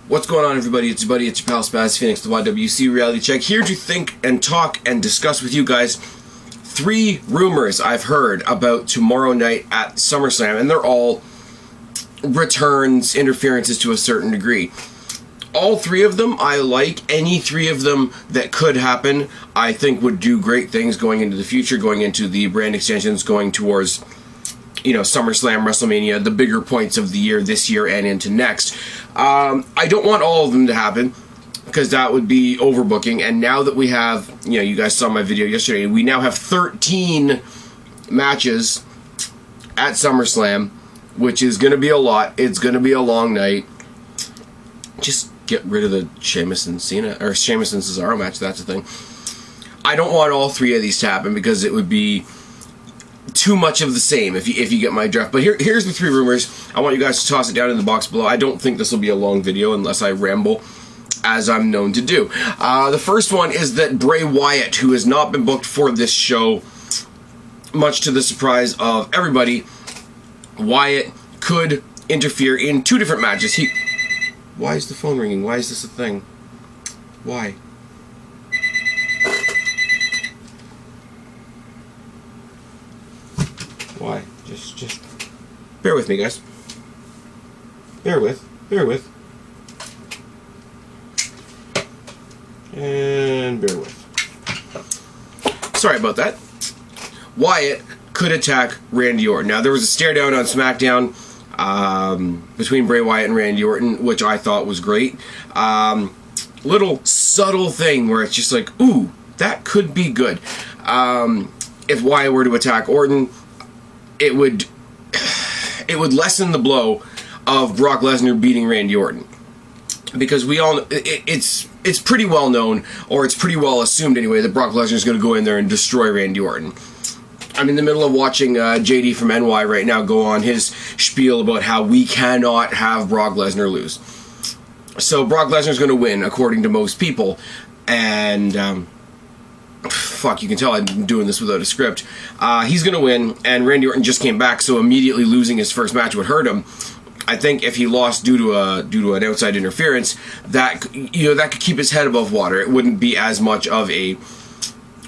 What's going on, everybody? It's your buddy, it's your pal Spaz, Phoenix, the YWC Reality Check, here to think and talk and discuss with you guys 3 rumors I've heard about tomorrow night at Summerslam, and they're all returns, interferences to a certain degree. All 3 of them I like. Any 3 of them that could happen I think would do great things going into the future, going into the brand extensions, going towards, you know, SummerSlam, WrestleMania, the bigger points of the year, this year and into next. I don't want all of them to happen, because that would be overbooking, and now that we have, you know, you guys saw my video yesterday, we now have 13 matches at SummerSlam, which is going to be a lot. It's going to be a long night. Just get rid of the Sheamus and Cena, or Sheamus and Cesaro match, that's the thing. I don't want all 3 of these to happen, because it would be too much of the same, if you get my drift. But here's the 3 rumors. I want you guys to toss it down in the box below. I don't think this will be a long video unless I ramble, as I'm known to do. The first one is that Bray Wyatt, who has not been booked for this show, much to the surprise of everybody, Wyatt could interfere in 2 different matches. Why is the phone ringing? Why is this a thing? Why? Why? Just bear with me, guys. Bear with. And bear with. Sorry about that. Wyatt could attack Randy Orton. Now, there was a stare down on SmackDown between Bray Wyatt and Randy Orton, which I thought was great. Little subtle thing where it's just like, ooh, that could be good. If Wyatt were to attack Orton, it would lessen the blow of Brock Lesnar beating Randy Orton, because we all it's pretty well known, or it's pretty well assumed anyway, that Brock Lesnar is going to go in there and destroy Randy Orton. I'm in the middle of watching JD from NY right now go on his spiel about how we cannot have Brock Lesnar lose. So Brock Lesnar is going to win, according to most people, and fuck, you can tell I'm doing this without a script. He's going to win, and Randy Orton just came back, so immediately losing his first match would hurt him. I think if he lost due to an outside interference, that could keep his head above water. It wouldn't be as much of a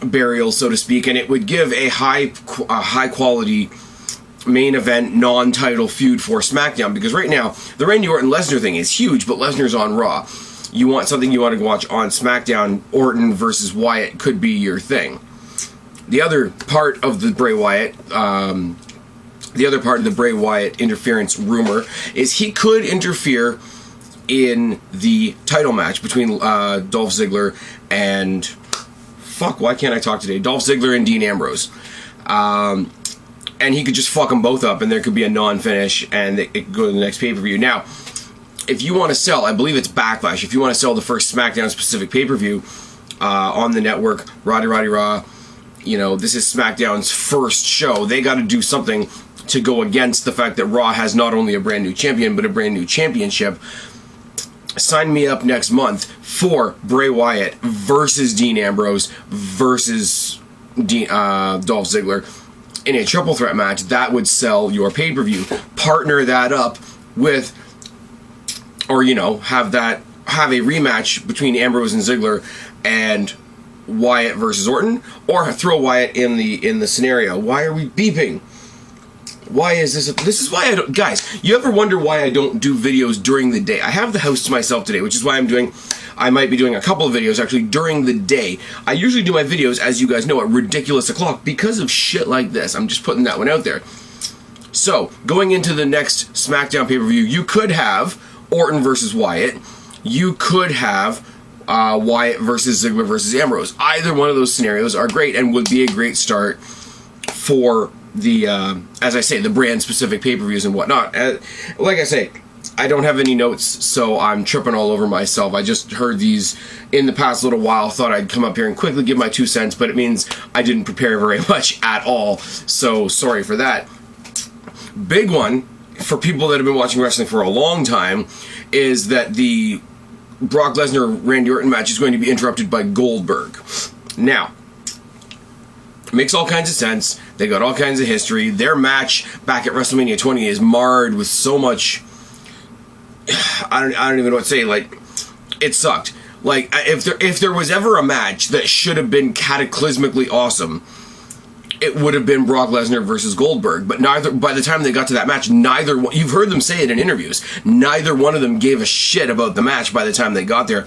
burial, so to speak, and it would give a high quality main event non-title feud for SmackDown, because right now the Randy Orton Lesnar thing is huge, but Lesnar's on Raw. You want something you want to watch on SmackDown, Orton versus Wyatt could be your thing. The other part of the Bray Wyatt, interference rumor is he could interfere in the title match between Dolph Ziggler and why can't I talk today? Dolph Ziggler and Dean Ambrose. And he could just fuck them both up, and there could be a non-finish, and it could go to the next pay-per-view. Now, if you want to sell, I believe it's Backlash, if you want to sell the first SmackDown-specific pay-per-view on the network, Roddy Raw, you know, this is SmackDown's first show, they got to do something to go against the fact that Raw has not only a brand new champion, but a brand new championship. Sign me up next month for Bray Wyatt versus Dean Ambrose versus Dolph Ziggler in a triple threat match. That would sell your pay-per-view. Partner that up with, or, you know, have a rematch between Ambrose and Ziggler and Wyatt versus Orton, or throw Wyatt in the scenario. Why are we beeping? Why is this? This is why I don't, guys, you ever wonder why I don't do videos during the day? I have the house to myself today, which is why I might be doing a couple of videos actually during the day. I usually do my videos, as you guys know, at ridiculous o'clock because of shit like this. I'm just putting that one out there. So, going into the next SmackDown pay-per-view, you could have Orton versus Wyatt. You could have Wyatt versus Ziggler versus Ambrose. Either one of those scenarios are great and would be a great start for the, as I say, the brand-specific pay-per-views and whatnot. Like I say, I don't have any notes, so I'm tripping all over myself. I just heard these in the past little while, thought I'd come up here and quickly give my 2 cents, but it means I didn't prepare very much at all, so sorry for that. Big one, for people that have been watching wrestling for a long time, is that the Brock Lesnar-Randy Orton match is going to be interrupted by Goldberg. Now, makes all kinds of sense. They got all kinds of history. Their match back at WrestleMania 20 is marred with so much I don't even know what to say. Like, it sucked. Like, if there was ever a match that should have been cataclysmically awesome, it would have been Brock Lesnar versus Goldberg. But neither, by the time they got to that match, neither one, you've heard them say it in interviews, neither one of them gave a shit about the match by the time they got there.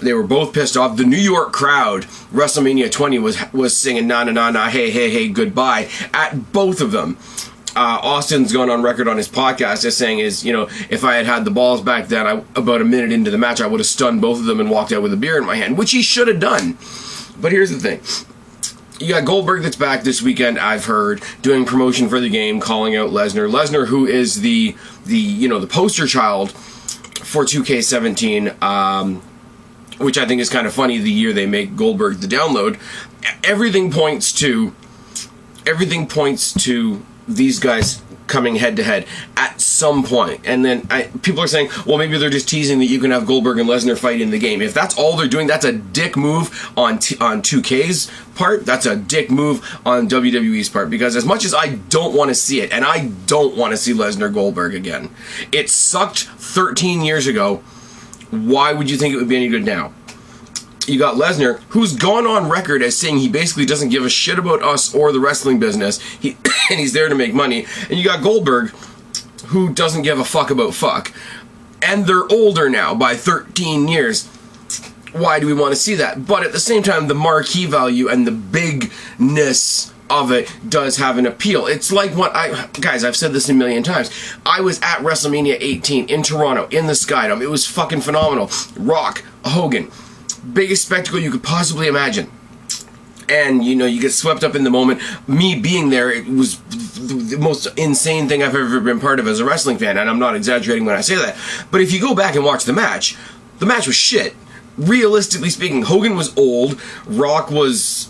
They were both pissed off. The New York crowd, WrestleMania 20, was singing na na na na, hey hey hey, goodbye at both of them. Austin's gone on record on his podcast as saying if I had had the balls back then, about a minute into the match, I would have stunned both of them and walked out with a beer in my hand, which he should have done. But here's the thing. You got Goldberg that's back this weekend, I've heard, doing promotion for the game, calling out Lesnar. Lesnar, who is the poster child for 2K17, which I think is kind of funny, the year they make Goldberg the download. Everything points to these guys coming head-to-head at some point. And then people are saying, well, maybe they're just teasing that you can have Goldberg and Lesnar fight in the game. If that's all they're doing, that's a dick move on 2K's part. That's a dick move on WWE's part. Because as much as I don't want to see it, and I don't want to see Lesnar Goldberg again, it sucked 13 years ago. Why would you think it would be any good now? You got Lesnar, who's gone on record as saying he basically doesn't give a shit about us or the wrestling business, and he's there to make money. And you got Goldberg, who doesn't give a fuck about fuck. And they're older now by 13 years. Why do we want to see that? But at the same time, the marquee value and the bigness of it does have an appeal. It's like guys, I've said this a million times. I was at WrestleMania 18 in Toronto, in the Skydome. It was fucking phenomenal. Rock, Hogan, biggest spectacle you could possibly imagine. And, you get swept up in the moment. Me being there, it was the most insane thing I've ever been part of as a wrestling fan, and I'm not exaggerating when I say that. But if you go back and watch the match was shit. Realistically speaking, Hogan was old, Rock was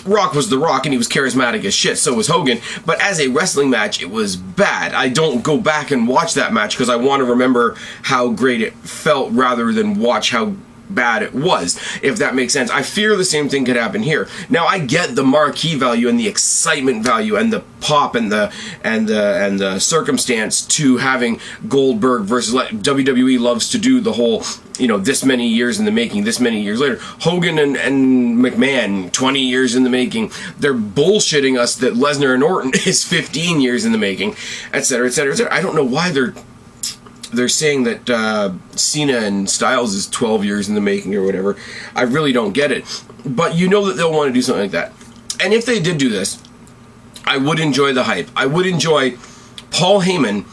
The Rock, and he was charismatic as shit, so was Hogan. But as a wrestling match, it was bad. I don't go back and watch that match because I want to remember how great it felt rather than watch how bad it was, if that makes sense. I fear the same thing could happen here. Now, I get the marquee value and the excitement value and the pop and the circumstance to having Goldberg versus WWE loves to do the whole, this many years in the making, this many years later. Hogan and McMahon, 20 years in the making. They're bullshitting us that Lesnar and Orton is 15 years in the making, etc., etc., etc. I don't know why they're saying that Cena and Styles is 12 years in the making or whatever. I really don't get it. But that they'll want to do something like that. And if they did do this, I would enjoy the hype. I would enjoy Paul Heyman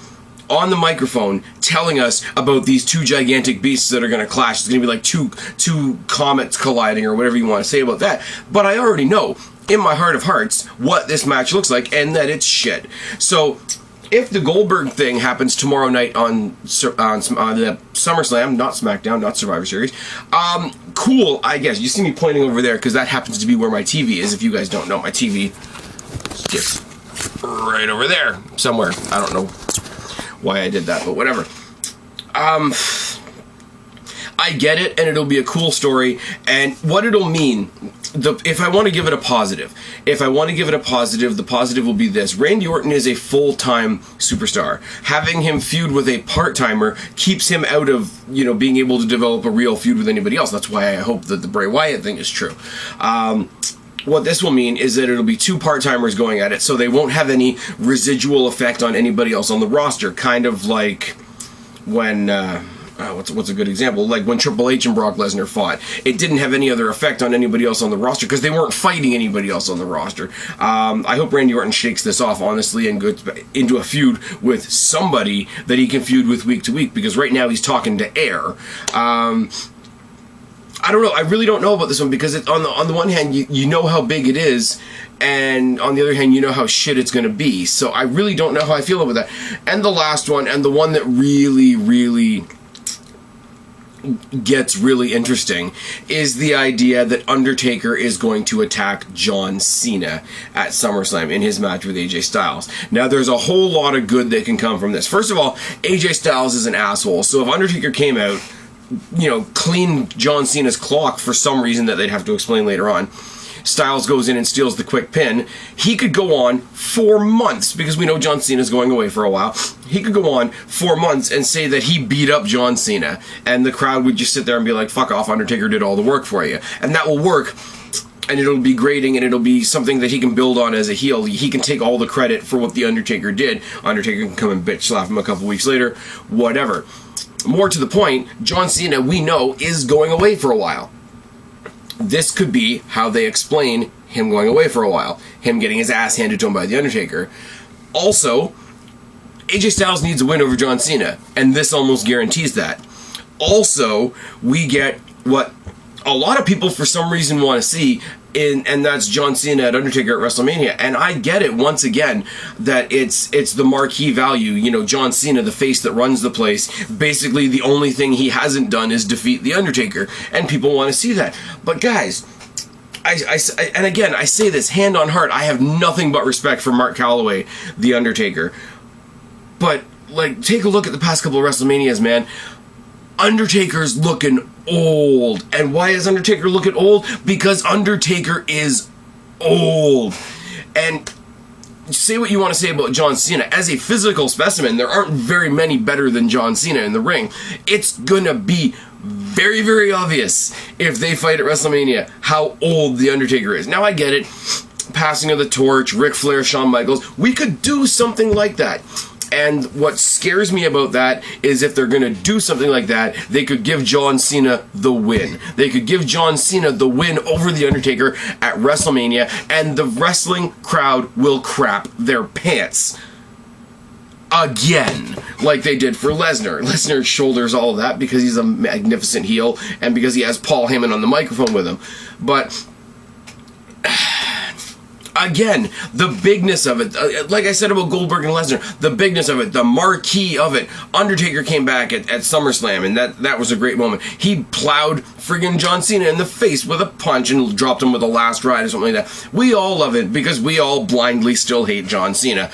on the microphone telling us about these two gigantic beasts that are going to clash. It's going to be like two comets colliding or whatever you want to say about that. But I already know, in my heart of hearts, what this match looks like and that it's shit. So if the Goldberg thing happens tomorrow night on the SummerSlam, not SmackDown, not Survivor Series, cool, I guess. You see me pointing over there because that happens to be where my TV is. If you guys don't know, my TV is just right over there somewhere. I don't know why I did that, but whatever. I get it, and it'll be a cool story, and what it'll mean, if I want to give it a positive, the positive will be this. Randy Orton is a full-time superstar. Having him feud with a part-timer keeps him out of, being able to develop a real feud with anybody else. That's why I hope that the Bray Wyatt thing is true. What this will mean is that it'll be two part-timers going at it, so they won't have any residual effect on anybody else on the roster, kind of like when... what's a good example? Like when Triple H and Brock Lesnar fought. It didn't have any other effect on anybody else on the roster because they weren't fighting anybody else on the roster. I hope Randy Orton shakes this off, honestly, and goes into a feud with somebody that he can feud with week to week, because right now he's talking to air. I don't know. I really don't know about this one because on the one hand, you know how big it is, and on the other hand, you know how shit it's going to be. So I really don't know how I feel about that. And the last one, and the one that really, really gets really interesting, is the idea that Undertaker is going to attack John Cena at SummerSlam in his match with AJ Styles. Now, there's a whole lot of good that can come from this. First of all, AJ Styles is an asshole, so if Undertaker came out, cleaned John Cena's clock for some reason that they'd have to explain later on, Styles goes in and steals the quick pin. He could go on for months, because we know John Cena's going away for a while. He could go on for months and say that he beat up John Cena, and the crowd would just sit there and be like, fuck off, Undertaker did all the work for you. And that will work, and it'll be grating, and it'll be something that he can build on as a heel. He can take all the credit for what the Undertaker did. Undertaker can come and bitch slap him a couple weeks later, whatever. More to the point, John Cena, we know, is going away for a while. This could be how they explain him going away for a while. Him getting his ass handed to him by The Undertaker. Also, AJ Styles needs a win over John Cena, and this almost guarantees that. Also, we get what a lot of people for some reason want to see, and that's John Cena at Undertaker at WrestleMania. And I get it, once again, that it's the marquee value. You know, John Cena, the face that runs the place, basically the only thing he hasn't done is defeat The Undertaker, and people want to see that. But guys, and again, I say this hand on heart, I have nothing but respect for Mark Calloway, The Undertaker. But, like, take a look at the past couple of WrestleManias, man. Undertaker's looking old. And why is Undertaker looking old? Because Undertaker is old. And say what you want to say about John Cena. As a physical specimen, there aren't very many better than John Cena in the ring. It's gonna be very, very obvious if they fight at WrestleMania how old The Undertaker is. Now, I get it. Passing of the torch, Ric Flair, Shawn Michaels. We could do something like that. And what scares me about that is if they're going to do something like that, they could give John Cena the win. They could give John Cena the win over The Undertaker at WrestleMania, and the wrestling crowd will crap their pants. Again, like they did for Lesnar. Lesnar shoulders all of that because he's a magnificent heel and because he has Paul Heyman on the microphone with him. But again, the bigness of it, like I said about Goldberg and Lesnar, the bigness of it, the marquee of it. Undertaker came back at SummerSlam, and that was a great moment. He plowed friggin' John Cena in the face with a punch and dropped him with a last ride or something like that. We all love it because we all blindly still hate John Cena.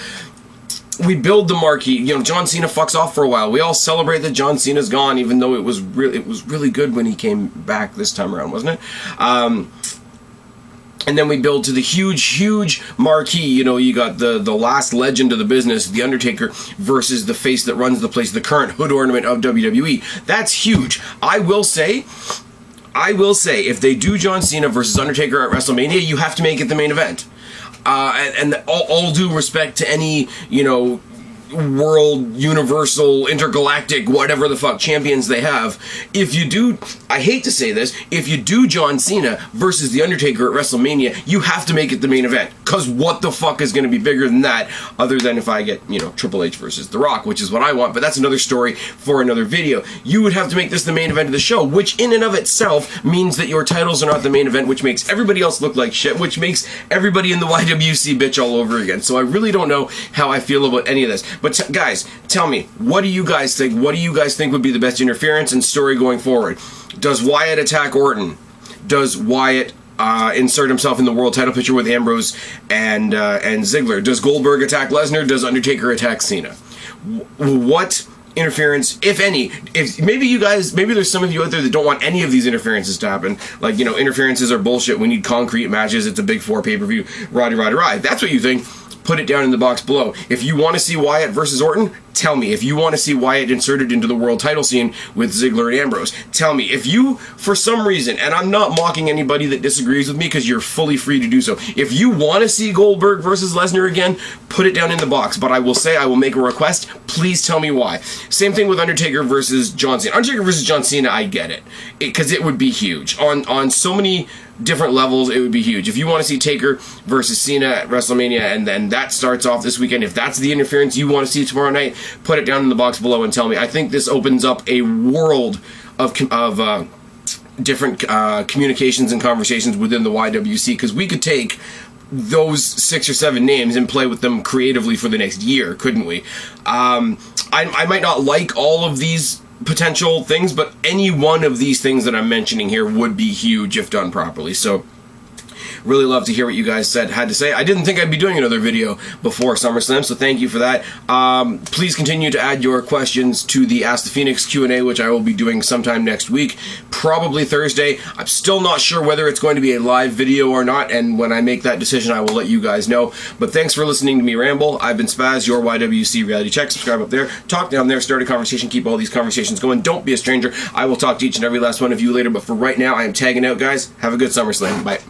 We build the marquee. You know, John Cena fucks off for a while. We all celebrate that John Cena's gone, even though it was really good when he came back this time around, wasn't it? And then we build to the huge marquee. You know, you got the last legend of the business, The Undertaker, versus the face that runs the place, the current hood ornament of WWE. That's huge. I will say, if they do John Cena versus Undertaker at WrestleMania, you have to make it the main event. And all due respect to any, you know, world, universal, intergalactic, whatever the fuck champions they have. If you do, I hate to say this, if you do John Cena versus The Undertaker at WrestleMania, you have to make it the main event. Because what the fuck is going to be bigger than that, other than if I get, you know, Triple H versus The Rock, which is what I want, but that's another story for another video. You would have to make this the main event of the show, which in and of itself means that your titles are not the main event, which makes everybody else look like shit, which makes everybody in the YWC bitch all over again. So I really don't know how I feel about any of this. But guys, tell me, what do you guys think? What do you guys think would be the best interference and story going forward? Does Wyatt attack Orton? Does Wyatt insert himself in the world title picture with Ambrose and Ziggler? Does Goldberg attack Lesnar? Does Undertaker attack Cena? What interference, if any? If maybe there's some of you out there that don't want any of these interferences to happen. Like, you know, interferences are bullshit. We need concrete matches. It's a big 4 pay-per-view. Rah. If that's what you think, put it down in the box below. If you want to see Wyatt versus Orton, tell me. If you want to see Wyatt inserted into the world title scene with Ziggler and Ambrose, tell me. If you, for some reason, and I'm not mocking anybody that disagrees with me because you're fully free to do so, if you want to see Goldberg versus Lesnar again, put it down in the box. But I will say, I will make a request. Please tell me why. Same thing with Undertaker versus John Cena. Undertaker versus John Cena, I get it. Because it would be huge. On so many different levels, it would be huge. If you want to see Taker versus Cena at WrestleMania, and then that starts off this weekend, if that's the interference you want to see tomorrow night, put it down in the box below and tell me. I think this opens up a world of different communications and conversations within the YWC, because we could take those 6 or 7 names and play with them creatively for the next year, couldn't we? I might not like all of these potential things, but any one of these things that I'm mentioning here would be huge if done properly. So Really love to hear what you guys had to say. I didn't think I'd be doing another video before SummerSlam, so thank you for that. Please continue to add your questions to the Ask the Phoenix Q&A, which I will be doing sometime next week, probably Thursday. I'm still not sure whether it's going to be a live video or not, and when I make that decision, I will let you guys know. But thanks for listening to me ramble. I've been Spaz, your YWC Reality Check. Subscribe up there, talk down there, start a conversation, keep all these conversations going. Don't be a stranger. I will talk to each and every last one of you later, but for right now, I am tagging out, guys. Have a good SummerSlam. Bye.